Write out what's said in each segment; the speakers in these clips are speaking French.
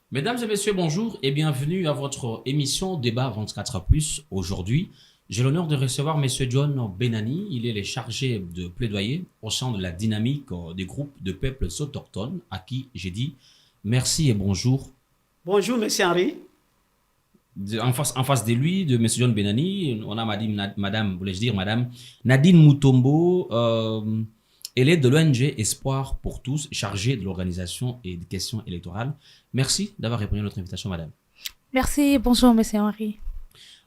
Mesdames et messieurs, bonjour et bienvenue à votre émission Débat 24+. Aujourd'hui, j'ai l'honneur de recevoir Monsieur John Benani. Il est le chargé de plaidoyer au sein de la dynamique des groupes de peuples autochtones, à qui j'ai dit merci et bonjour. Bonjour, Monsieur Henri. En face de lui, de Monsieur John Benani, on a Madame Nadine Mutombo. Elle est de l'ONG Espoir pour tous, chargée de l'organisation et des questions électorales. Merci d'avoir répondu à notre invitation, madame. Merci, bonjour, monsieur Henri.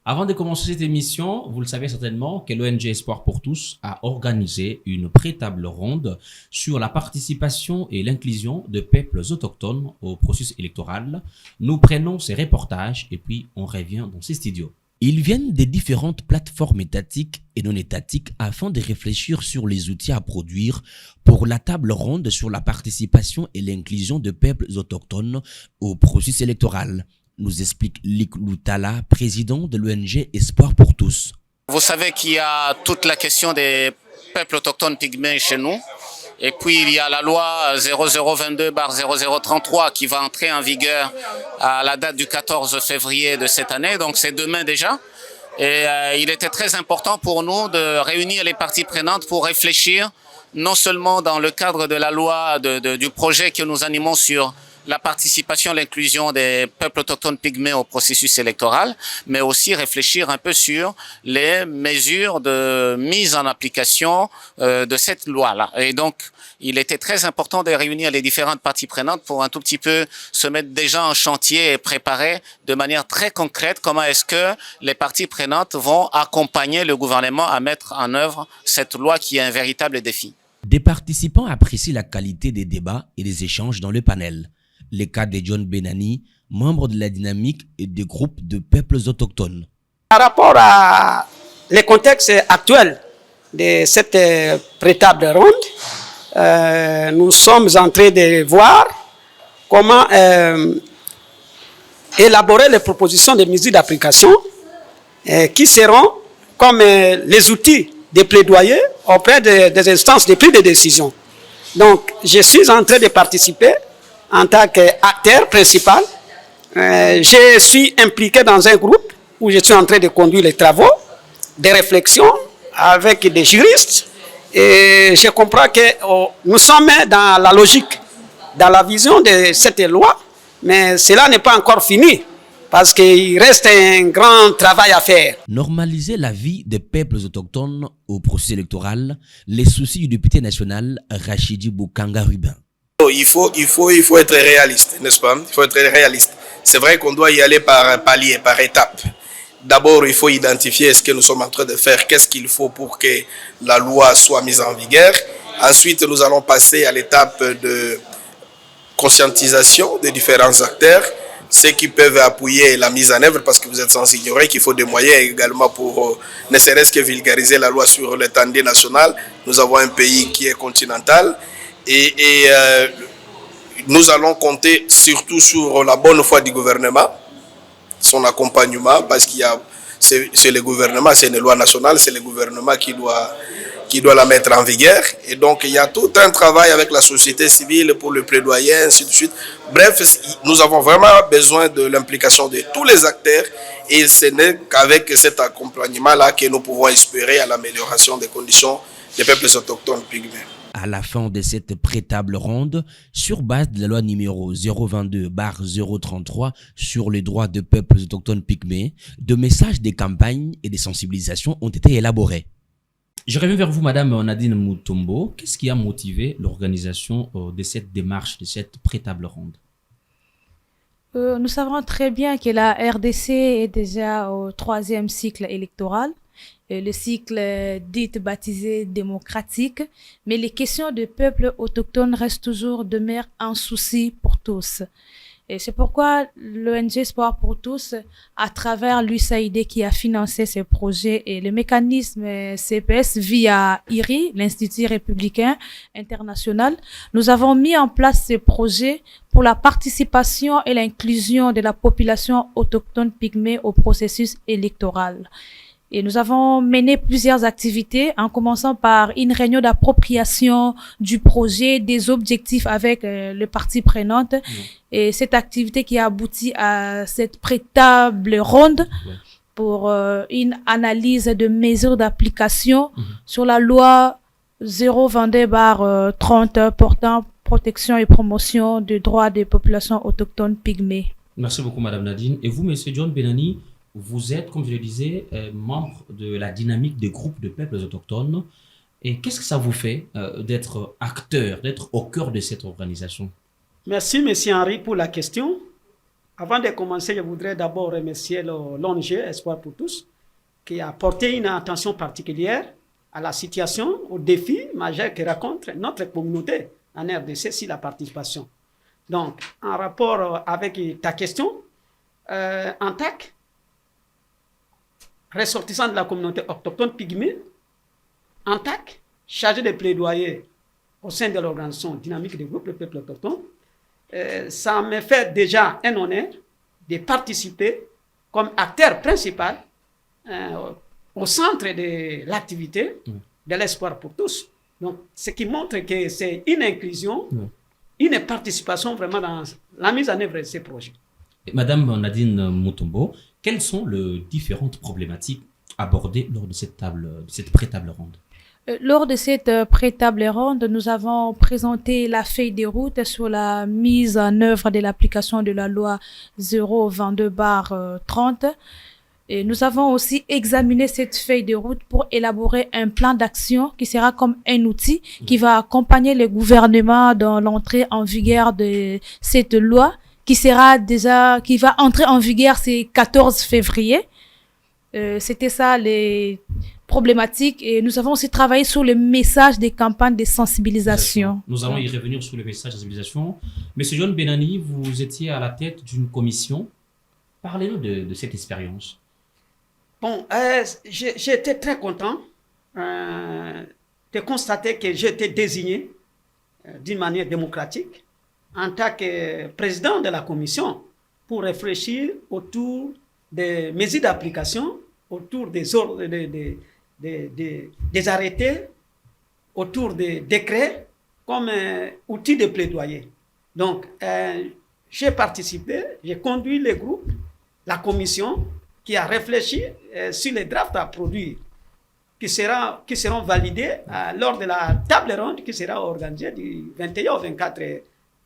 Avant de commencer cette émission, vous le savez certainement que l'ONG Espoir pour tous a organisé une pré-table ronde sur la participation et l'inclusion de peuples autochtones au processus électoral. Nous prenons ces reportages et puis on revient dans ces studios. Ils viennent des différentes plateformes étatiques et non étatiques afin de réfléchir sur les outils à produire pour la table ronde sur la participation et l'inclusion de peuples autochtones au processus électoral, nous explique Lik Loutala, président de l'ONG Espoir pour tous. Vous savez qu'il y a toute la question des peuples autochtones pygmées chez nous. Et puis, il y a la loi 0022/0033 qui va entrer en vigueur à la date du 14 février de cette année. Donc, c'est demain déjà. Et il était très important pour nous de réunir les parties prenantes pour réfléchir, non seulement dans le cadre de la loi, du projet que nous animons sur la participation, l'inclusion des peuples autochtones pygmées au processus électoral, mais aussi réfléchir un peu sur les mesures de mise en application de cette loi-là. Et donc, il était très important de réunir les différentes parties prenantes pour un tout petit peu se mettre déjà en chantier et préparer de manière très concrète comment est-ce que les parties prenantes vont accompagner le gouvernement à mettre en œuvre cette loi qui est un véritable défi. Des participants apprécient la qualité des débats et des échanges dans le panel. Les cas de John Benani, membre de la dynamique et des groupes de peuples autochtones. Par rapport à le contexte actuel de cette pré-table ronde, nous sommes en train de voir comment élaborer les propositions de mesures d'application qui seront comme les outils de plaidoyer auprès des instances de prise de décision. Donc, je suis en train de participer en tant qu'acteur principal. Je suis impliqué dans un groupe où je suis en train de conduire les travaux, des réflexions avec des juristes. Et je comprends que nous sommes dans la logique, dans la vision de cette loi, mais cela n'est pas encore fini, parce qu'il reste un grand travail à faire. Normaliser la vie des peuples autochtones au processus électoral, les soucis du député national Rachidi Boukanga Rubin. Il faut être réaliste, n'est-ce pas? Il faut être réaliste. C'est vrai qu'on doit y aller par palier, par étape. D'abord, il faut identifier ce que nous sommes en train de faire, qu'est-ce qu'il faut pour que la loi soit mise en vigueur. Ensuite, nous allons passer à l'étape de conscientisation des différents acteurs, ceux qui peuvent appuyer la mise en œuvre, parce que vous êtes sans ignorer qu'il faut des moyens également pour ne serait-ce que vulgariser la loi sur l'étendue nationale. Nous avons un pays qui est continental. Et nous allons compter surtout sur la bonne foi du gouvernement, son accompagnement, parce c'est le gouvernement, c'est une loi nationale, c'est le gouvernement qui doit la mettre en vigueur. Et donc, il y a tout un travail avec la société civile pour le plaidoyer, ainsi de suite. Bref, nous avons vraiment besoin de l'implication de tous les acteurs et ce n'est qu'avec cet accompagnement-là que nous pouvons espérer à l'amélioration des conditions des peuples autochtones pygmées. À la fin de cette pré-table ronde, sur base de la loi numéro 022/033 sur les droits des peuples autochtones pygmées, de messages de campagne et de sensibilisation ont été élaborés. Je reviens vers vous, Madame Nadine Mutombo. Qu'est-ce qui a motivé l'organisation de cette démarche, de cette pré-table ronde? Nous savons très bien que la RDC est déjà au 3e cycle électoral. Le cycle dit baptisé démocratique, mais les questions des peuples autochtones restent toujours demeurent un souci pour tous. Et c'est pourquoi l'ONG Espoir pour tous, à travers l'USAID qui a financé ces projets et le mécanisme CPS via IRI, l'Institut républicain international, nous avons mis en place ces projets pour la participation et l'inclusion de la population autochtone pygmée au processus électoral. Et nous avons mené plusieurs activités, en commençant par une réunion d'appropriation du projet, des objectifs avec les parties prenantes. Et cette activité qui a abouti à cette pré-table ronde pour une analyse de mesures d'application sur la loi 022/30 portant protection et promotion des droits des populations autochtones pygmées. Merci beaucoup, Madame Nadine. Et vous, Monsieur John Benani, vous êtes, comme je le disais, membre de la dynamique des groupes de peuples autochtones. Et qu'est-ce que ça vous fait d'être acteur, d'être au cœur de cette organisation? Merci, M. Henri, pour la question. Avant de commencer, je voudrais d'abord remercier l'ONG Espoir pour tous, qui a porté une attention particulière à la situation, aux défis majeurs que rencontre notre communauté en RDC sur la participation. Donc, en rapport avec ta question, en TAC, ressortissant de la communauté autochtone pygmée, en TAC, chargé de plaidoyer au sein de l'organisation dynamique des groupes de peuples autochtones, ça me fait déjà un honneur de participer comme acteur principal au centre de l'activité de l'espoir pour tous. Donc, ce qui montre que c'est une inclusion, une participation vraiment dans la mise en œuvre de ces projets. Madame Nadine Mutombo, quelles sont les différentes problématiques abordées lors de cette pré-table ronde? Lors de cette pré-table ronde, nous avons présenté la feuille de route sur la mise en œuvre de l'application de la loi 022/30. Et nous avons aussi examiné cette feuille de route pour élaborer un plan d'action qui sera comme un outil qui va accompagner le gouvernement dans l'entrée en vigueur de cette loi qui va entrer en vigueur ce 14 février. C'était ça les problématiques, et nous avons aussi travaillé sur le message des campagnes de sensibilisation. Nous allons y revenir sur le message de sensibilisation. Monsieur John Benani, vous étiez à la tête d'une commission. Parlez-nous de cette expérience. Bon, j'ai été très content de constater que j'ai été désigné d'une manière démocratique en tant que président de la commission pour réfléchir autour des mesures d'application, autour des ordres, des arrêtés, autour des décrets comme outil de plaidoyer. Donc, j'ai participé, j'ai conduit le groupe, la commission qui a réfléchi sur les drafts à produire qui seront validés lors de la table ronde qui sera organisée du 21 au 24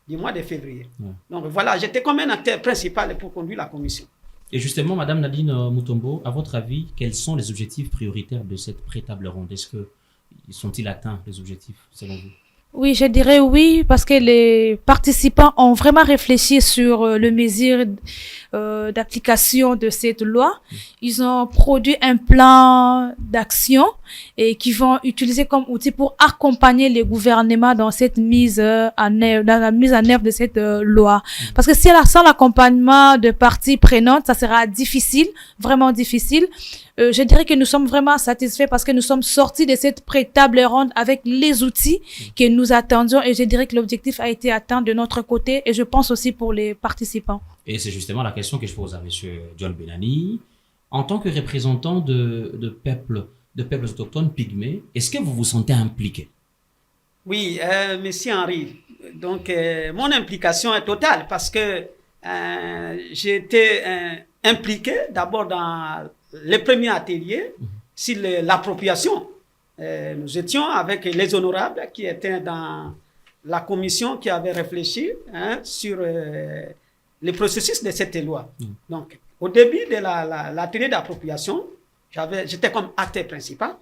du mois de février. Donc voilà, j'étais comme un acteur principal pour conduire la commission. Et justement, Madame Nadine Mutombo, à votre avis, quels sont les objectifs prioritaires de cette pré-table ronde? Sont-ils atteints, les objectifs, selon vous? Oui, je dirais oui, parce que les participants ont vraiment réfléchi sur le mesure d'application de cette loi. Ils ont produit un plan d'action et qui vont utiliser comme outil pour accompagner les gouvernements dans cette mise en œuvre de cette loi. Parce que sans l'accompagnement de parties prenantes, ça sera difficile, vraiment difficile. Je dirais que nous sommes vraiment satisfaits parce que nous sommes sortis de cette pré-table ronde avec les outils que nous attendions, et je dirais que l'objectif a été atteint de notre côté, et je pense aussi pour les participants. Et c'est justement la question que je pose à M. John Benani. En tant que représentant de peuples autochtones pygmées, est-ce que vous vous sentez impliqué? Oui, Monsieur Henri. Donc, mon implication est totale parce que j'ai été impliqué d'abord dans le premier atelier sur l'appropriation. Nous étions avec les honorables qui étaient dans la commission qui avait réfléchi sur le processus de cette loi. Donc, au début de l'atelier d'appropriation, j'étais comme acteur principal.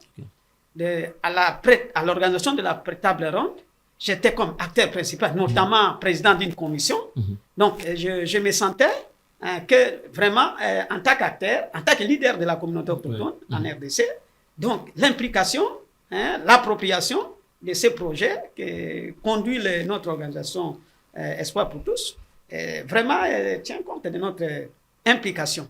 À l'organisation de la table ronde, j'étais comme acteur principal, notamment président d'une commission. Donc, je me sentais que vraiment, en tant qu'acteur, en tant que leader de la communauté autochtone en RDC, donc l'implication, l'appropriation de ces projets que conduit notre organisation Espoir pour tous, vraiment tient compte de notre implication.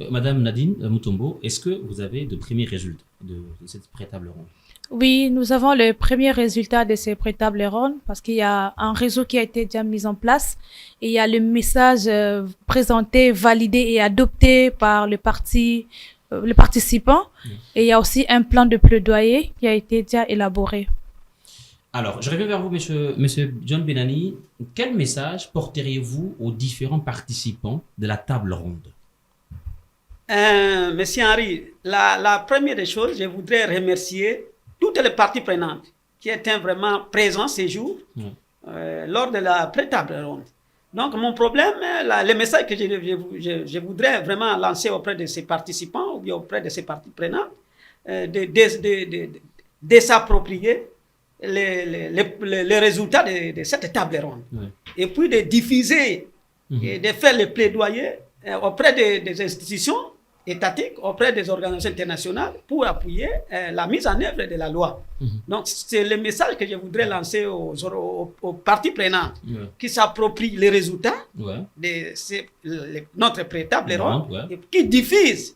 Madame Nadine Mutombo, est-ce que vous avez de premiers résultats de cette pré-table ronde? Oui, nous avons le premier résultat de ces pré-table ronde parce qu'il y a un réseau qui a été déjà mis en place et il y a le message présenté, validé et adopté par le parti les participants. Et il y a aussi un plan de plaidoyer qui a été déjà élaboré. Alors, je reviens vers vous, monsieur John Benani. Quel message porteriez-vous aux différents participants de la table ronde? Monsieur Henri, la première des choses, je voudrais remercier toutes les parties prenantes qui étaient vraiment présentes ces jours lors de la pré-table ronde. Donc, mon problème, le message que je voudrais vraiment lancer auprès de ces participants ou bien auprès de ces parties prenantes, de s'approprier les résultats de cette table ronde. Et puis de diffuser et de faire le plaidoyer auprès des institutions étatiques, auprès des organisations internationales pour appuyer la mise en œuvre de la loi. Donc, c'est le message que je voudrais lancer aux parties prenantes qui s'approprient les résultats de notre pré-table ronde et qui diffusent,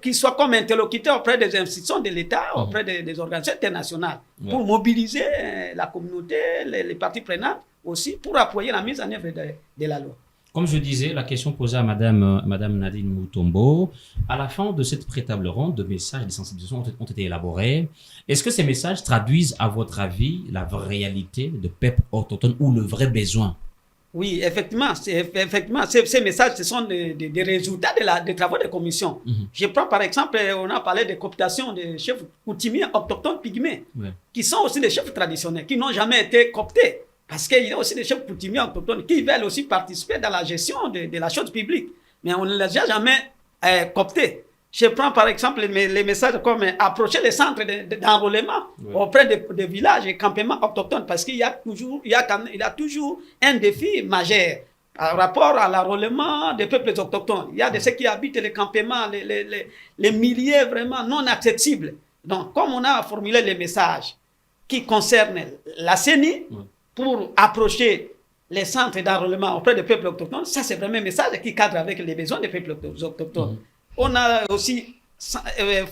qui soient comme interlocuteurs auprès des institutions de l'État, auprès des organisations internationales pour mobiliser la communauté, les parties prenantes aussi pour appuyer la mise en œuvre de la loi. Comme je disais, la question posée à Madame Nadine Mutombo, à la fin de cette pré-table ronde, de messages de sensibilisation ont été élaborés. Est-ce que ces messages traduisent, à votre avis, la vraie réalité de peuple autochtone ou le vrai besoin? Oui, effectivement, ces messages, ce sont des résultats des travaux de commission. Je prends par exemple, on a parlé de cooptation des chefs coutumiers autochtones pygmées, qui sont aussi des chefs traditionnels, qui n'ont jamais été cooptés. Parce qu'il y a aussi des chefs coutumiers autochtones qui veulent aussi participer dans la gestion de la chose publique. Mais on ne les a jamais cooptés. Je prends par exemple les messages comme approcher les centres d'enrôlement auprès des villages et campements autochtones. Parce qu'il y a toujours un défi majeur par rapport à l'enrôlement des peuples autochtones. Il y a de ceux qui habitent les campements, les milieux vraiment non accessibles. Donc, comme on a formulé les messages qui concernent la CENI, pour approcher les centres d'enrôlement auprès des peuples autochtones, ça c'est vraiment un message qui cadre avec les besoins des peuples autochtones. On a aussi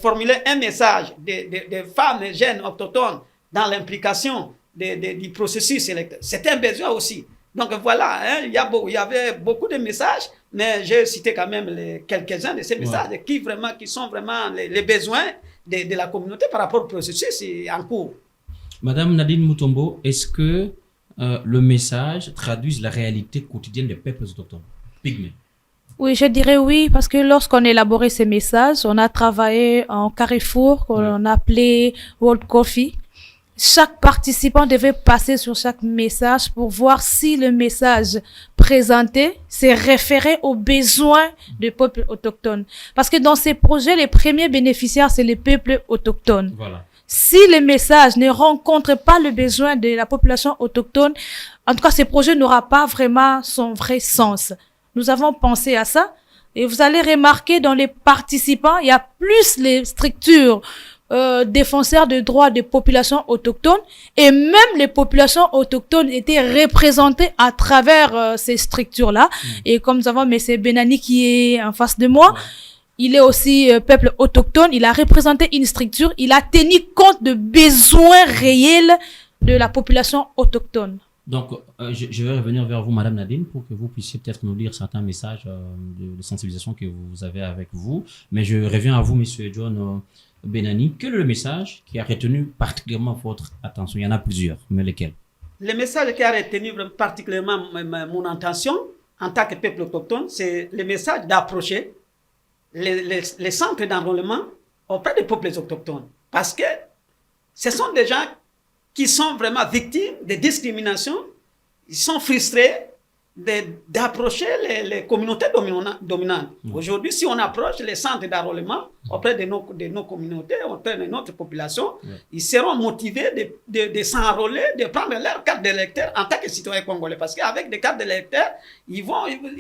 formulé un message des femmes et jeunes autochtones dans l'implication du processus électoral. C'est un besoin aussi. Donc voilà, il y avait beaucoup de messages, mais j'ai cité quand même quelques-uns de ces messages qui sont vraiment les besoins de la communauté par rapport au processus en cours. Madame Nadine Mutombo, est-ce que le message traduit la réalité quotidienne des peuples autochtones pygmées? Oui, je dirais oui, parce que lorsqu'on élaborait ces messages, on a travaillé en carrefour qu'on appelait World Coffee. Chaque participant devait passer sur chaque message pour voir si le message présenté s'est référé aux besoins des peuples autochtones. Parce que dans ces projets, les premiers bénéficiaires, c'est les peuples autochtones. Voilà. Si les messages ne rencontrent pas le besoin de la population autochtone, en tout cas, ce projet n'aura pas vraiment son vrai sens. Nous avons pensé à ça et vous allez remarquer dans les participants, il y a plus les structures défenseurs des droits des populations autochtones et même les populations autochtones étaient représentées à travers ces structures-là. Et comme nous avons M. Benani qui est en face de moi, il est aussi peuple autochtone, il a représenté une structure, il a tenu compte de besoins réels de la population autochtone. Donc, je vais revenir vers vous, Madame Nadine, pour que vous puissiez peut-être nous lire certains messages de sensibilisation que vous avez avec vous. Mais je reviens à vous, Monsieur John Benani. Quel est le message qui a retenu particulièrement votre attention? Il y en a plusieurs, mais lesquels? Le message qui a retenu particulièrement mon attention en tant que peuple autochtone, c'est le message d'approcher les centres d'enrôlement auprès des peuples autochtones. Parce que ce sont des gens qui sont vraiment victimes de discrimination, ils sont frustrés d'approcher les communautés dominantes. Aujourd'hui, si on approche les centres d'enrôlement auprès de nos communautés, auprès de notre population, ils seront motivés de s'enrôler, de prendre leur carte d'électeur en tant que citoyen congolais. Parce qu'avec des cartes d'électeur,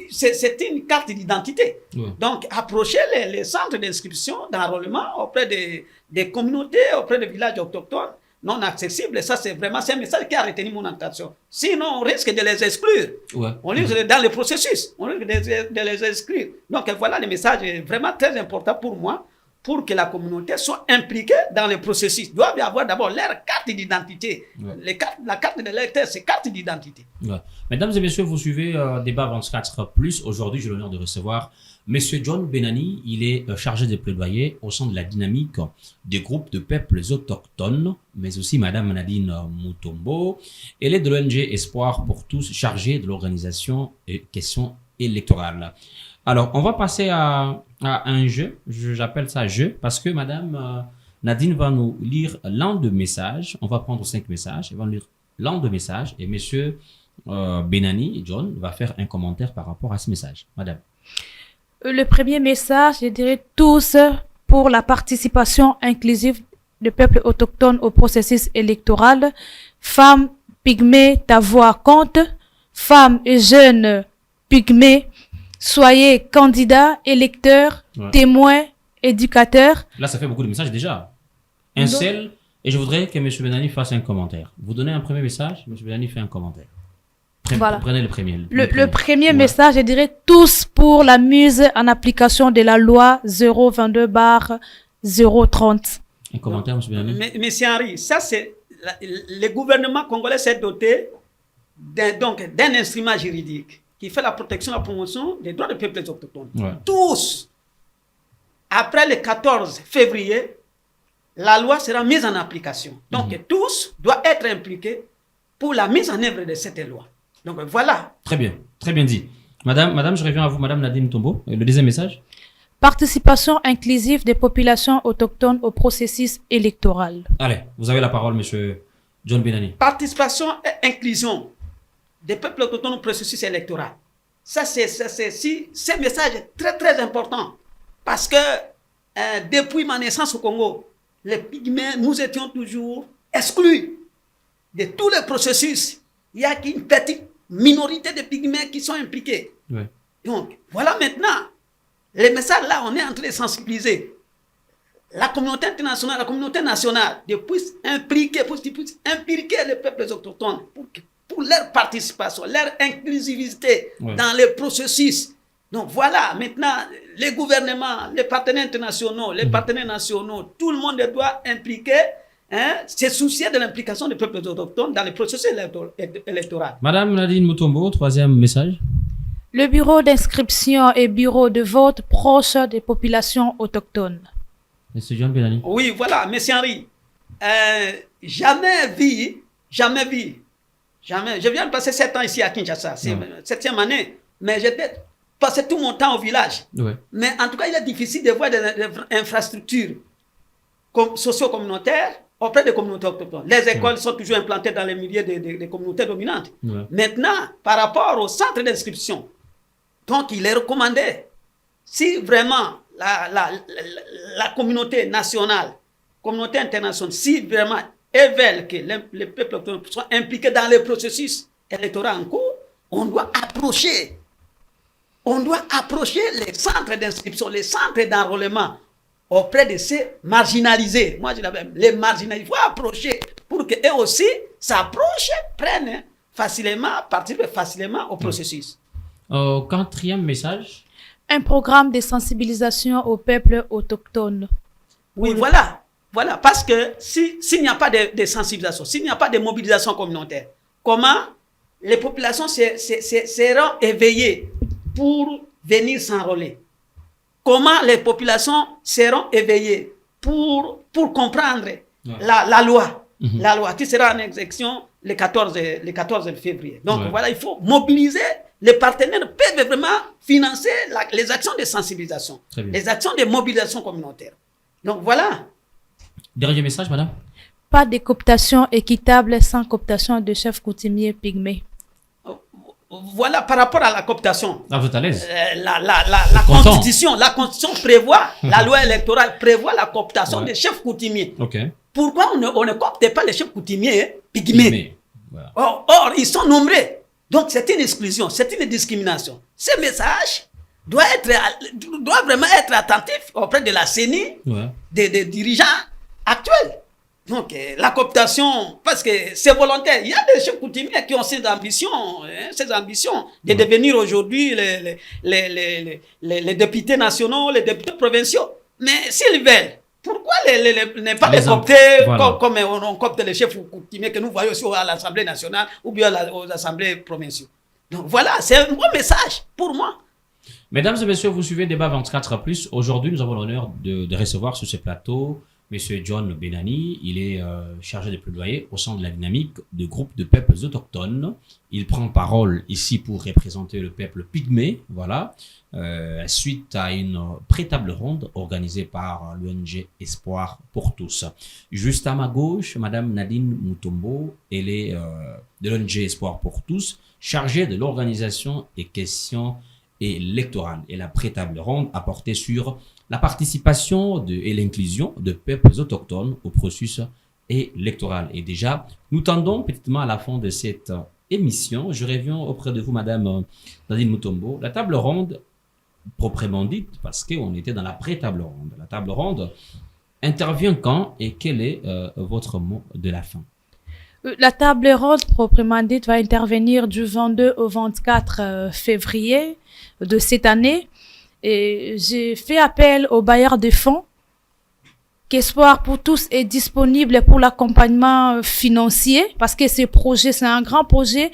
c'est une carte d'identité. Donc, approcher les centres d'inscription, d'enrôlement auprès des communautés, auprès des villages autochtones, non accessibles, ça c'est un message qui a retenu mon attention. Sinon, on risque de les exclure. On risque dans le processus, on risque de les exclure. Donc voilà, le message est vraiment très important pour moi, pour que la communauté soit impliquée dans le processus. Il doit y avoir d'abord leur carte d'identité. La carte de l'électeur, c'est carte d'identité. Ouais. Mesdames et messieurs, vous suivez Débat 24+. Aujourd'hui, j'ai l'honneur de recevoir Monsieur John Benani. Il est chargé de plaidoyer au sein de la dynamique des groupes de peuples autochtones, mais aussi Madame Nadine Mutombo. Elle est de l'ONG Espoir pour tous, chargée de l'organisation et questions électorales. Alors, on va passer à un jeu. J'appelle ça jeu parce que Madame Nadine va nous lire l'un de messages. On va prendre 5 messages. Elle va nous lire l'un de messages et Monsieur Benani, John, va faire un commentaire par rapport à ce message. Madame. Le premier message, je dirais tous pour la participation inclusive des peuples autochtones au processus électoral. Femmes, pygmées, ta voix compte. Femmes et jeunes pygmées, soyez candidats, électeurs, témoins, éducateurs. Là, ça fait beaucoup de messages déjà. Un seul, et je voudrais que M. Benani fasse un commentaire. Vous donnez un premier message, M. Benani fait un commentaire. Voilà. Prenez le premier. Le premier message, je dirais tous pour la mise en application de la loi 022/030. Un commentaire, M. Benani. Mais Henri, ça c'est le gouvernement congolais s'est doté d'un instrument juridique qui fait la protection et la promotion des droits des peuples autochtones. Tous, après le 14 février, la loi sera mise en application. Donc tous doivent être impliqués pour la mise en œuvre de cette loi. Donc voilà. Très bien dit. Madame, je reviens à vous, Madame Nadine Mutombo. Le deuxième message. Participation inclusive des populations autochtones au processus électoral. Allez, vous avez la parole, Monsieur John Benani. Participation et inclusion des peuples autochtones au processus électoral. Ce message est très très important parce que depuis ma naissance au Congo, les pygmées, nous étions toujours exclus de tous les processus. Il n'y a qu'une petite minorité de pygmées qui sont impliqués. Donc, voilà maintenant, les messages là, on est en train de sensibiliser la communauté internationale, la communauté nationale, de puisse impliquer les peuples autochtones pour leur participation, leur inclusivité dans les processus. Donc voilà, maintenant, les gouvernements, les partenaires internationaux, les partenaires nationaux, tout le monde doit impliquer, se soucier de l'implication des peuples autochtones dans les processus électoraux. Madame Nadine Mutombo, troisième message. Le bureau d'inscription et bureau de vote proche des populations autochtones. Monsieur John Benani. Oui, voilà, Monsieur Henri. Jamais vu. Je viens de passer 7 ans ici à Kinshasa. C'est ma 7e année. Mais j'ai passé tout mon temps au village. Mais en tout cas, il est difficile de voir des infrastructures socio-communautaires auprès des communautés autochtones. Les écoles sont toujours implantées dans les milieux des communautés dominantes. Maintenant, par rapport au centre d'inscription, donc il est recommandé, si vraiment la communauté nationale, communauté internationale, si vraiment elles veulent que les peuples autochtones soient impliqués dans les processus électoraux en cours, on doit approcher les centres d'inscription, les centres d'enrôlement auprès de ces marginalisés. Moi, je l'avais, les marginalisés, il faut approcher pour qu'eux aussi s'approchent, prennent facilement, participent facilement au processus. Quatrième message. Un programme de sensibilisation aux peuples autochtones. Oui, voilà, parce que s'il n'y a pas de sensibilisation, s'il n'y a pas de mobilisation communautaire, comment les populations seront éveillées pour venir s'enrôler? Comment les populations seront éveillées pour comprendre la loi, la loi qui sera en exécution le 14 février. Donc voilà, il faut mobiliser. Les partenaires peuvent vraiment financer les actions de sensibilisation, les actions de mobilisation communautaire. Donc voilà. Dernier message, madame. Pas de cooptation équitable sans cooptation de chefs coutumiers pygmées. Voilà, par rapport à la cooptation. Ah, vous êtes à l'aise. La Constitution prévoit, la loi électorale prévoit la cooptation des chefs coutumiers. Pourquoi on ne coopte pas les chefs coutumiers pygmées? Voilà. Or, ils sont nombreux. Donc, c'est une exclusion, c'est une discrimination. Ce message doit vraiment être attentif auprès de la CENI, des dirigeants actuels. Donc, la cooptation, parce que c'est volontaire. Il y a des chefs coutumiers qui ont ces ambitions de devenir aujourd'hui les députés nationaux, les députés provinciaux. Mais s'ils veulent, pourquoi ne pas Les les copter voilà. comme on copte les chefs coutumiers que nous voyons aussi à l'Assemblée nationale ou bien aux assemblées provinciales. Donc voilà, c'est un bon message pour moi. Mesdames et messieurs, vous suivez Débat 24+. Aujourd'hui, nous avons l'honneur de recevoir sur ce plateau M. John Benani. Il est chargé de plaidoyer au sein de la dynamique du groupe de peuples autochtones. Il prend parole ici pour représenter le peuple pygmée, voilà, suite à une pré-table ronde organisée par l'ONG Espoir pour tous. Juste à ma gauche, Madame Nadine Mutombo, elle est de l'ONG Espoir pour tous, chargée de l'organisation et questions électorale. Et la pré-table ronde a porté sur la participation et l'inclusion de peuples autochtones au processus électoral. Et déjà, nous tendons petitement à la fin de cette émission. Je reviens auprès de vous, Madame Nadine Mutombo. La table ronde, proprement dite, parce qu'on était dans la pré-table ronde. La table ronde intervient quand et quel est votre mot de la fin? La table ronde, proprement dite, va intervenir du 22 au 24 février de cette année. Et j'ai fait appel aux bailleurs de fonds qu'Espoir pour tous est disponible pour l'accompagnement financier parce que ce projet, c'est un grand projet.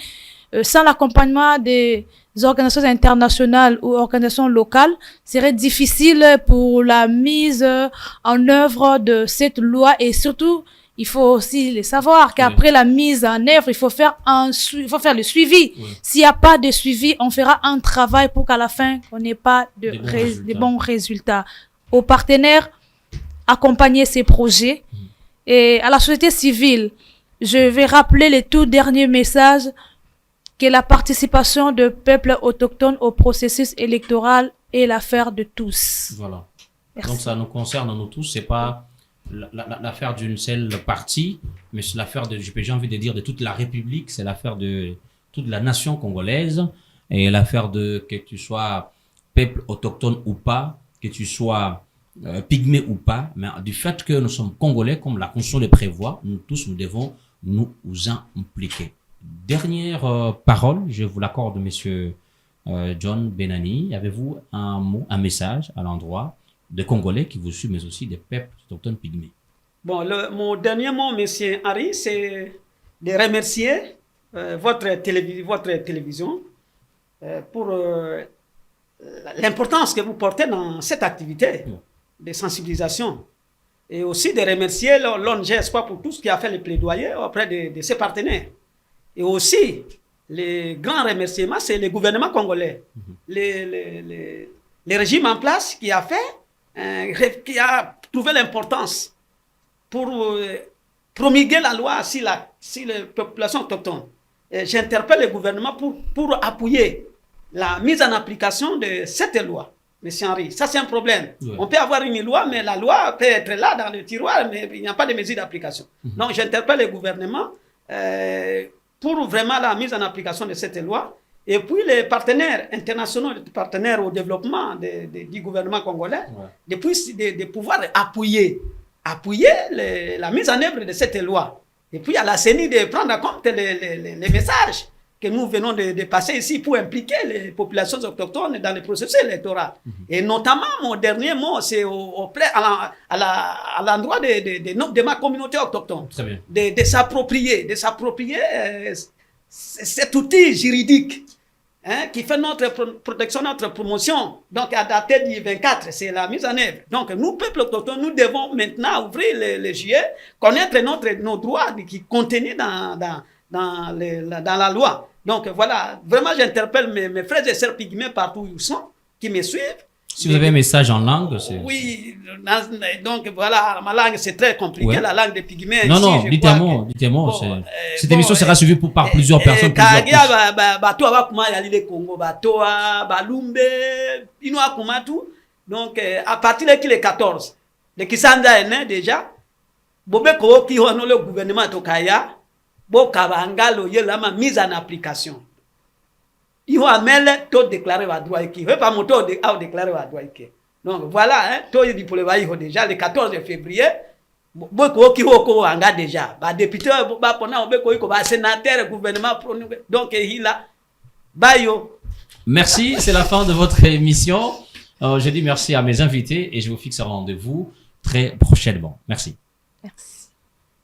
Sans l'accompagnement des organisations internationales ou organisations locales, serait difficile pour la mise en œuvre de cette loi et surtout, il faut aussi le savoir qu'après la mise en œuvre, il faut faire le suivi. Oui. S'il n'y a pas de suivi, on fera un travail pour qu'à la fin, on n'ait pas de bons résultats. Aux partenaires, accompagner ces projets. Et à la société civile, je vais rappeler le tout dernier message que la participation de peuples autochtones au processus électoral est l'affaire de tous. Voilà. Merci. Donc ça nous concerne nous tous, c'est pas l'affaire d'une seule partie, mais c'est l'affaire j'ai envie de dire, de toute la République, c'est l'affaire de toute la nation congolaise, et l'affaire de que tu sois peuple autochtone ou pas, que tu sois pygmée ou pas, mais du fait que nous sommes congolais, comme la Constitution le prévoit, nous tous, nous devons nous impliquer. Dernière parole, je vous l'accorde, monsieur John Benani. Avez-vous un mot, un message à l'endroit des Congolais qui vous suivent, mais aussi des peuples autochtones pygmées? Bon, mon dernier mot, monsieur Henri, c'est de remercier votre télévision pour l'importance que vous portez dans cette activité de sensibilisation. Et aussi de remercier l'ONG Espoir pour tous qui a fait le plaidoyer auprès de ses partenaires. Et aussi, les grands remerciements, c'est le gouvernement congolais, le régime en place qui a fait, qui a trouvé l'importance pour promulguer la loi sur les populations autochtones. J'interpelle le gouvernement pour appuyer la mise en application de cette loi. Monsieur Henri, ça c'est un problème. Oui. On peut avoir une loi, mais la loi peut être là dans le tiroir, mais il n'y a pas de mesure d'application. Donc j'interpelle le gouvernement pour vraiment la mise en application de cette loi. Et puis les partenaires internationaux, les partenaires au développement du gouvernement congolais, de pouvoir appuyer la mise en œuvre de cette loi. Et puis à la CENI de prendre en compte les messages que nous venons de passer ici pour impliquer les populations autochtones dans le processus électoral. Et notamment, mon dernier mot, c'est à l'endroit de ma communauté autochtone. De s'approprier cet outil juridique qui fait notre protection, notre promotion. Donc, à dater du 24, c'est la mise en œuvre. Donc, nous, peuple autochtone, nous devons maintenant ouvrir les yeux, connaître nos droits qui contenus dans la loi. Donc voilà, vraiment j'interpelle mes frères et sœurs pygmées partout où ils sont, qui me suivent. Si vous avez un message en langue, c'est... Oui, donc voilà, ma langue c'est très compliqué, la langue des pygmées. Non, dites-moi. Cette émission sera suivie par plusieurs personnes. Donc à partir de le 14, le Kisanda est né déjà, Bobeko qui a le gouvernement Tokaya, Bokabangalo yelama mise en application. Il va amele to déclarer wa droit qui veut pas moto de déclarer wa droit qui. Donc voilà to yedi pour le baïho déjà le 14 février boko ki hoko anga déjà ba député ba pona obeko iko ba sénateur gouvernement donc il a bayo. Merci, c'est la fin de votre émission. Je dis merci à mes invités et je vous fixe un rendez-vous très prochainement. Merci. Merci.